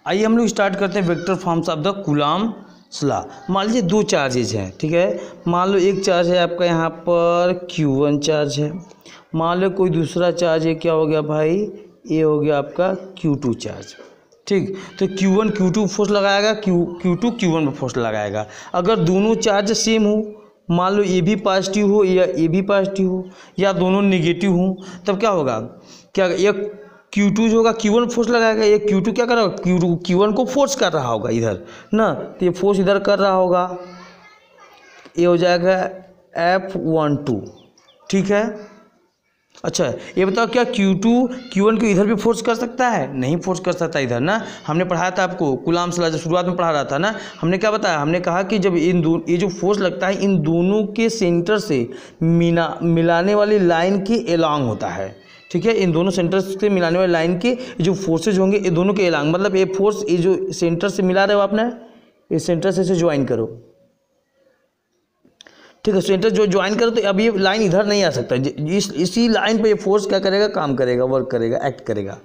आइए हम लोग स्टार्ट करते हैं vector forms of the Coulomb's law. मान लीजिए दो चार्जेज हैं, ठीक है। मान लो एक चार्ज है आपका यहाँ पर Q1 चार्ज है, मान लो कोई दूसरा चार्ज है, क्या हो गया भाई, ये हो गया आपका Q2 चार्ज, ठीक। तो Q1 Q2 फोर्स लगाएगा, Q2 Q1 पर फोर्स लगाएगा। अगर दोनों चार्ज सेम हो, मान लो ये भी पॉजिटिव हो या ये भी पॉजिटिव हो या दोनों नेगेटिव हो, तब क्या होगा, क्या ये Q2 जो होगा Q1 फोर्स लगाएगा, ये Q2 क्या कर रहा होगा, Q1 को फोर्स कर रहा होगा इधर ना, तो ये फोर्स इधर कर रहा होगा, ये हो जाएगा F12, ठीक है। अच्छा ये बताओ क्या Q2 Q1 को इधर भी फोर्स कर सकता है? नहीं फोर्स कर सकता इधर ना। हमने पढ़ाया था आपको कूलॉम्स लॉ, जब शुरुआत में पढ़ा रहा था ना, हमने क्या बताया, हमने कहा कि जब ये जो फोर्स लगता है इन दोनों के सेंटर से मिलाने वाली लाइन के एलॉन्ग होता है, ठीक है। इन दोनों सेंटर से मिलाने वाली लाइन के जो फोर्सेज होंगे ये दोनों के एलॉन्ग, मतलब ये फोर्स ये जो सेंटर से मिला रहे हो आपने, इस सेंटर से इसे ज्वाइन करो, ठीक है। सेंटर जो ज्वाइन करो तो अब ये लाइन इधर नहीं आ सकता, इसी लाइन पे ये फोर्स क्या करेगा, काम करेगा, वर्क करेगा, एक्ट करेगा,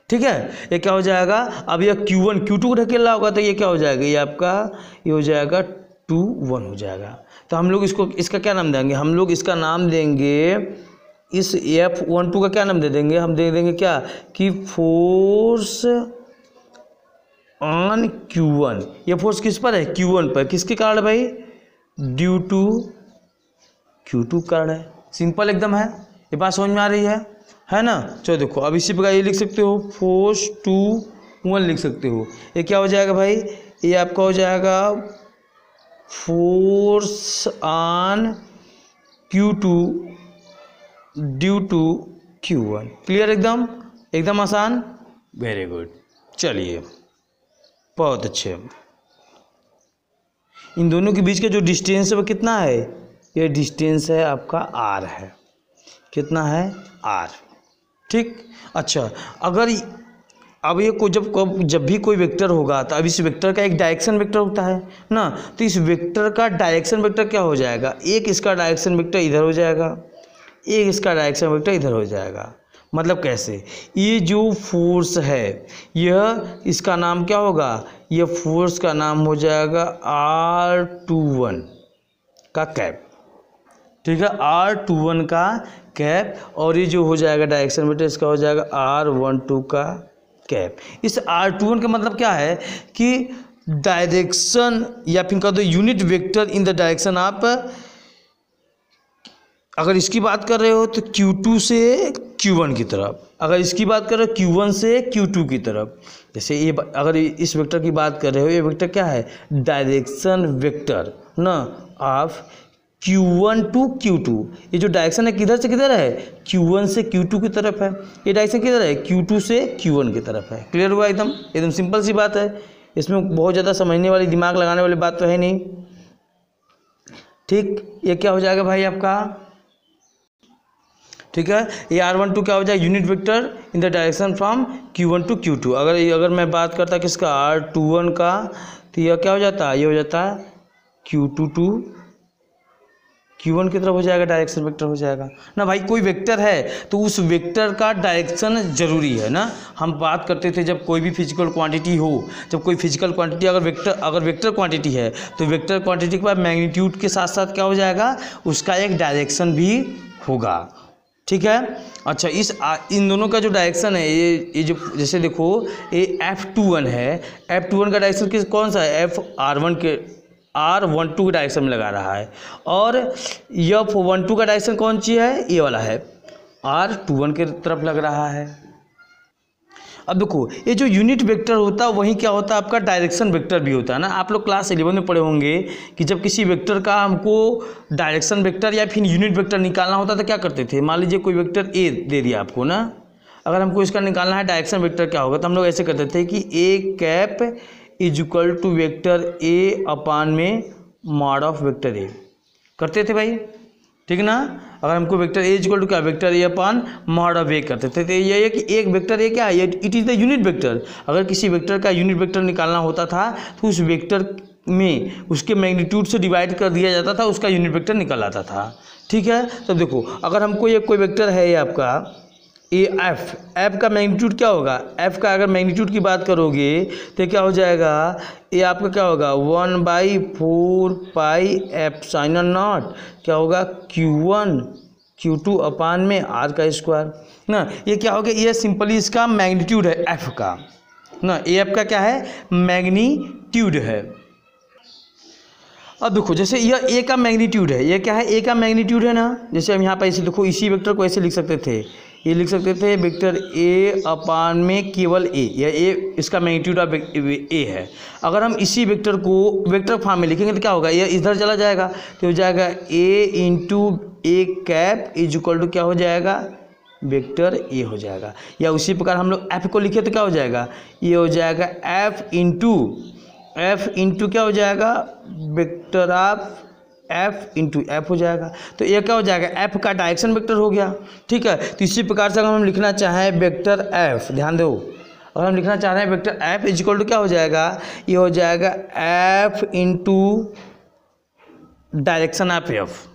ठीक है। ये क्या हो जाएगा, अब ये Q1 Q2 को ढकेल रहा होगा तो ये क्या हो जाएगा, ये आपका ये हो जाएगा 2-1 हो जाएगा। तो हम लोग इसका क्या नाम देंगे, हम लोग इसका नाम देंगे, इस F12 का क्या नाम दे देंगे, हम दे देंगे क्या कि फोर्स ऑन Q1। ये फोर्स किस पर है, Q1 पर, किसके कारण भाई, ड्यू टू Q2 कारण है। सिंपल एकदम है, ये बात समझ में आ रही है ना। चलो देखो अब इसी प्रकार ये लिख सकते हो, फोर्स 2-1 लिख सकते हो। ये क्या हो जाएगा भाई, ये आपका हो जाएगा force on Q2 due to Q1। Clear, एकदम आसान, वेरी गुड। चलिए बहुत अच्छे। इन दोनों के बीच का जो डिस्टेंस है वो कितना है, ये डिस्टेंस है आपका R है, कितना है R, ठीक। अच्छा अगर अब ये को जब भी कोई वेक्टर होगा तो अब इस वेक्टर का एक डायरेक्शन वेक्टर होता है ना, तो इस वेक्टर का डायरेक्शन वेक्टर क्या हो जाएगा, एक इसका डायरेक्शन वेक्टर इधर हो जाएगा, एक इसका डायरेक्शन वेक्टर इधर हो जाएगा। मतलब कैसे, ये जो फोर्स है यह इसका नाम क्या होगा, यह फोर्स का नाम हो जाएगा R21 का कैप, ठीक है, R21 का कैप। और ये जो हो जाएगा डायरेक्शन वेक्टर इसका हो जाएगा R12 का कैप। इस R21 का मतलब क्या है कि डायरेक्शन या फिर कह दो unit vector in the direction of, अगर इसकी बात कर रहे हो तो Q2 से Q1 की तरफ, अगर इसकी बात कर रहे हो Q1 से Q2 की तरफ। जैसे ये अगर इस वेक्टर की बात कर रहे हो, ये वेक्टर क्या है, डायरेक्शन वेक्टर ना ऑफ Q1 टू Q2। ये जो डायरेक्शन है किधर से किधर है, Q1 से Q2 की तरफ है, ये डायरेक्शन किधर है, Q2 से Q1 की तरफ है। क्लियर हुआ, एकदम सिंपल सी बात है, इसमें बहुत ज़्यादा समझने वाली, दिमाग लगाने वाली बात तो है नहीं, ठीक। ये क्या हो जाएगा भाई आपका, ठीक है, ये R12 क्या हो जाएगा, unit vector in the direction from Q1 to Q2। अगर मैं बात करता किसका, R21 का, तो यह क्या हो जाता है, ये हो जाता है Q2 टू Q1 की तरफ हो जाएगा, डायरेक्शन वेक्टर हो जाएगा ना। भाई कोई वेक्टर है तो उस वेक्टर का डायरेक्शन जरूरी है ना। हम बात करते थे जब कोई भी फिजिकल क्वांटिटी हो, जब कोई फिजिकल क्वांटिटी अगर वेक्टर क्वांटिटी है तो वेक्टर क्वांटिटी के बाद मैग्नीट्यूड के साथ साथ क्या हो जाएगा, उसका एक डायरेक्शन भी होगा, ठीक है। अच्छा इन दोनों का जो डायरेक्शन है, ये जो जैसे देखो ये F21 है, F21 का डायरेक्शन कौन सा है, R12 के डायरेक्शन में लगा रहा है, और F12 का डायरेक्शन कौन सी है, ये वाला है, R21 के तरफ लग रहा है। अब देखो ये जो यूनिट वेक्टर होता है वही क्या होता है, आपका डायरेक्शन वेक्टर भी होता है ना। आप लोग क्लास 11 में पढ़े होंगे कि जब किसी वेक्टर का हमको डायरेक्शन वेक्टर या फिर यूनिट वेक्टर निकालना होता तो क्या करते थे, मान लीजिए कोई वेक्टर ए दे दिया आपको ना, अगर हमको इसका निकालना है डायरेक्शन वेक्टर क्या होगा, तो हम लोग ऐसे करते थे कि A cap is equal to vector A upon में मॉड ऑफ वेक्टर ए करते थे भाई, ठीक ना। अगर हमको वेक्टर ए इक्वल टू क्या, vector A upon mod of A करते थे, तो ये है कि एक वेक्टर ए क्या है, it is the unit vector. अगर किसी वेक्टर का यूनिट वेक्टर निकालना होता था तो उस वेक्टर में उसके मैग्नीट्यूड से डिवाइड कर दिया जाता था, उसका यूनिट वेक्टर निकल आता था, ठीक है। तब देखो अगर हमको ये कोई वेक्टर है, ये आपका ए एफ का मैग्नीट्यूड क्या होगा, एफ का अगर मैग्नीट्यूड की बात करोगे तो क्या हो जाएगा, ये आपका क्या होगा 1/4 पाई एप्सिलॉन नॉट क्या होगा Q1 Q2 अपान में आर का स्क्वायर ना। ये क्या हो गया, ये सिंपली इसका मैग्नीट्यूड है एफ का ना, ए एफ का क्या है मैग्नीट्यूड है। अब देखो जैसे यह ए का मैग्नीट्यूड है, ये क्या है ए का मैग्नीट्यूड है ना, जैसे हम यहाँ पर ऐसे देखो इसी वेक्टर को ऐसे लिख सकते थे, ये लिख सकते थे वेक्टर ए अपान में केवल ए, या ए इसका मैग्नीट्यूड ऑफ ए है। अगर हम इसी वेक्टर को वेक्टर फॉर्म में लिखेंगे तो क्या होगा, ये इधर चला जाएगा तो हो जाएगा A into A cap is equal to क्या हो जाएगा वेक्टर ए हो जाएगा। या उसी प्रकार हम लोग एफ को लिखे तो क्या हो जाएगा, ये हो जाएगा एफ इंटू क्या हो जाएगा vector of F into F हो जाएगा। तो ये क्या हो जाएगा एफ का डायरेक्शन वेक्टर हो गया, ठीक है। तो इसी प्रकार से अगर हम लिखना चाहें वेक्टर एफ, ध्यान दो, अगर हम लिखना चाह रहे हैं vector F is equal to क्या हो जाएगा, ये हो जाएगा F into direction of F,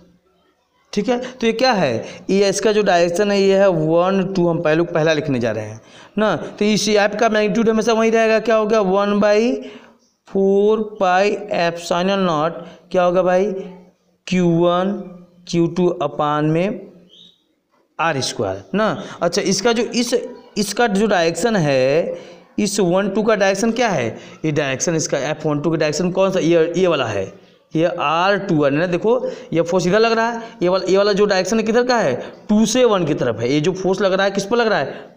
ठीक है। तो ये क्या है, ये इसका जो डायरेक्शन है ये है 1 2, हम पहला लिखने जा रहे हैं ना। तो इस एफ का मैग्नीट्यूड हमेशा वही रहेगा, क्या हो गया 1/4 पाई एप्सिलॉन नॉट क्या होगा भाई Q1 Q2 अपान में आर स्क्वायर ना। अच्छा इसका जो इसका जो डायरेक्शन है, इस 1 2 का डायरेक्शन क्या है, ये डायरेक्शन इसका F12 का डायरेक्शन कौन सा, ये वाला है, ये R21 है ना। देखो ये फोर्स इधर लग रहा है, ये वाला जो डायरेक्शन है किधर का है 2 से 1 की तरफ है। ये जो फोर्स लग रहा है किस पर लग रहा है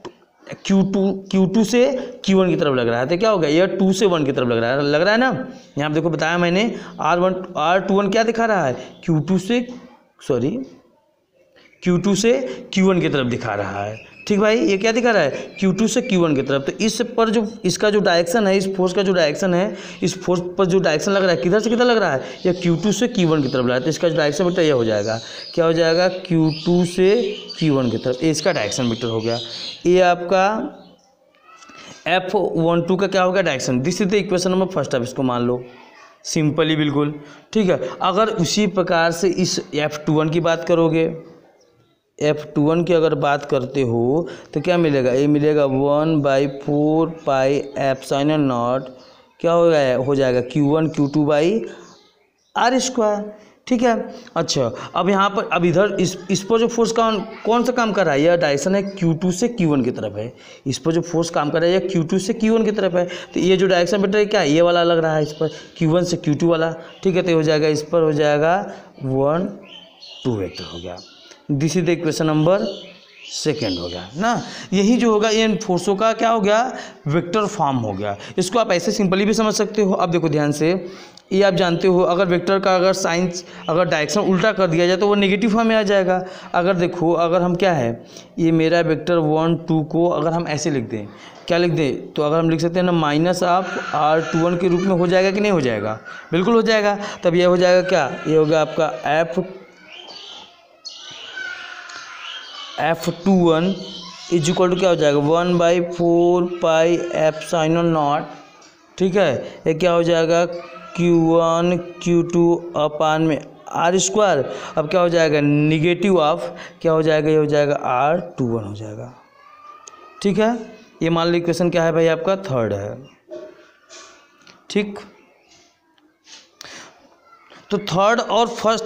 Q2 से Q1 की तरफ लग रहा है। तो क्या होगा ये 2 से 1 की तरफ लग रहा है ना। यहाँ पे देखो बताया मैंने R21 क्या दिखा रहा है Q2 से Q1 की तरफ दिखा रहा है, ठीक भाई। ये क्या दिखा रहा है Q2 से Q1 की तरफ। तो इस पर जो इसका जो डायरेक्शन है, इस फोर्स का जो डायरेक्शन है, इस फोर्स पर जो डायरेक्शन लग रहा है किधर से किधर लग रहा है, या Q2 से Q1 की तरफ लग रहा है। तो इसका जो डायरेक्शन वेक्टर ये हो जाएगा, क्या हो जाएगा Q2 से Q1 की तरफ, ये इसका डायरेक्शन वेक्टर हो गया। ये आपका F12 का क्या होगा direction. This is the equation number first, आप इसको मान लो सिंपली बिल्कुल, ठीक है। अगर उसी प्रकार से इस F21 की बात करोगे, F21 की अगर बात करते हो तो क्या मिलेगा, ये मिलेगा 1/4 पाई एप्सिलॉन नॉट क्या हो जाएगा Q1 Q2 by are square, ठीक है। अच्छा अब यहाँ पर अब इधर इस पर जो फोर्स कौन सा काम कर रहा है, यह डायरेक्शन है Q2 से Q1 की तरफ है। इस पर जो फोर्स काम कर रहा है यह Q2 से Q1 की तरफ है। तो ये जो डायरेक्शन वेक्टर है क्या ये वाला लग रहा है इस पर Q1 से Q2 वाला, ठीक है। तो हो जाएगा इस पर हो जाएगा 1 2 वेक्टर हो गया। This is the equation number second हो गया ना। यही जो होगा ये फोर्सों का क्या हो गया वेक्टर फॉर्म हो गया। इसको आप ऐसे सिंपली भी समझ सकते हो। अब देखो ध्यान से, ये आप जानते हो अगर वेक्टर का अगर साइन अगर डायरेक्शन उल्टा कर दिया जाए तो वो नेगेटिव फॉर्म में आ जाएगा। अगर देखो अगर हम क्या है, ये मेरा वेक्टर 1 2 को अगर हम ऐसे लिख दें, क्या लिख दें, तो अगर हम लिख सकते हैं ना माइनस ऑफ R21 के रूप में हो जाएगा कि नहीं हो जाएगा, बिल्कुल हो जाएगा। तब ये हो जाएगा क्या, ये हो गया आपका F21 इज इक्वल टू क्या हो जाएगा 1/4 पाई एप्सिलॉन नॉट, ठीक है। ये क्या हो जाएगा Q1 Q2 अपान में आर स्क्वायर। अब क्या हो जाएगा निगेटिव ऑफ क्या हो जाएगा, ये हो जाएगा R21 हो जाएगा, ठीक है। ये मान लो इक्वेशन क्या है भाई आपका थर्ड है, ठीक। तो थर्ड और फर्स्ट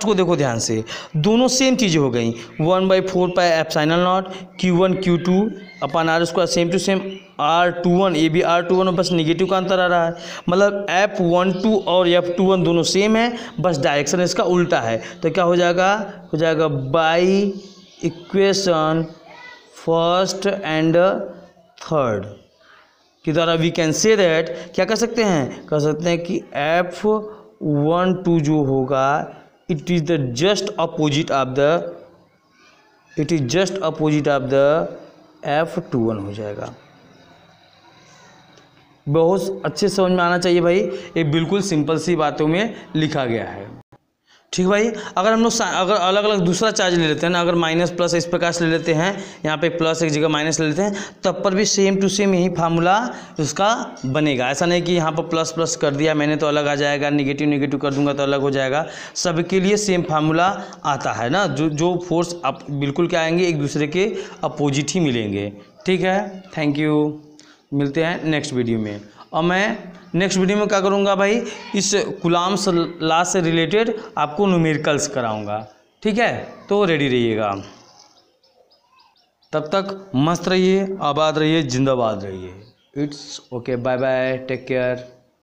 को देखो ध्यान से, दोनों सेम चीज़ें हो गई 1/4 pi epsilon naught Q1 Q2 upon R square same to same R21, ये भी R21 में बस निगेटिव का अंतर आ रहा है। मतलब F12 और F21 दोनों सेम है, बस डायरेक्शन इसका उल्टा है। तो क्या हो जाएगा by equation first and third के द्वारा वी कैन से दैट क्या कर सकते हैं कि F12 जो होगा it is just opposite of the F21 हो जाएगा। बहुत अच्छे समझ में आना चाहिए भाई, ये बिल्कुल सिंपल सी बातों में लिखा गया है, ठीक भाई। अगर हम लोग अगर अलग अलग दूसरा चार्ज ले लेते हैं ना, अगर माइनस प्लस इस प्रकार से ले लेते हैं, यहाँ पे प्लस एक जगह माइनस ले लेते हैं, तब पर भी सेम टू सेम यही फार्मूला उसका बनेगा। ऐसा नहीं कि यहाँ पर प्लस प्लस कर दिया मैंने तो अलग आ जाएगा, निगेटिव निगेटिव कर दूंगा तो अलग हो जाएगा। सबके लिए सेम फार्मूला आता है ना, जो फोर्स आप बिल्कुल क्या आएंगे, एक दूसरे के अपोजिट ही मिलेंगे। ठीक है, थैंक यू, मिलते हैं नेक्स्ट वीडियो में। और मैं नेक्स्ट वीडियो में क्या करूँगा भाई, इस कूलॉम्स लॉ से रिलेटेड आपको न्यूमेरिकल्स कराऊँगा। ठीक है, तो रेडी रहिएगा। तब तक मस्त रहिए, आबाद रहिए, जिंदाबाद रहिए। It's okay, bye bye, take care.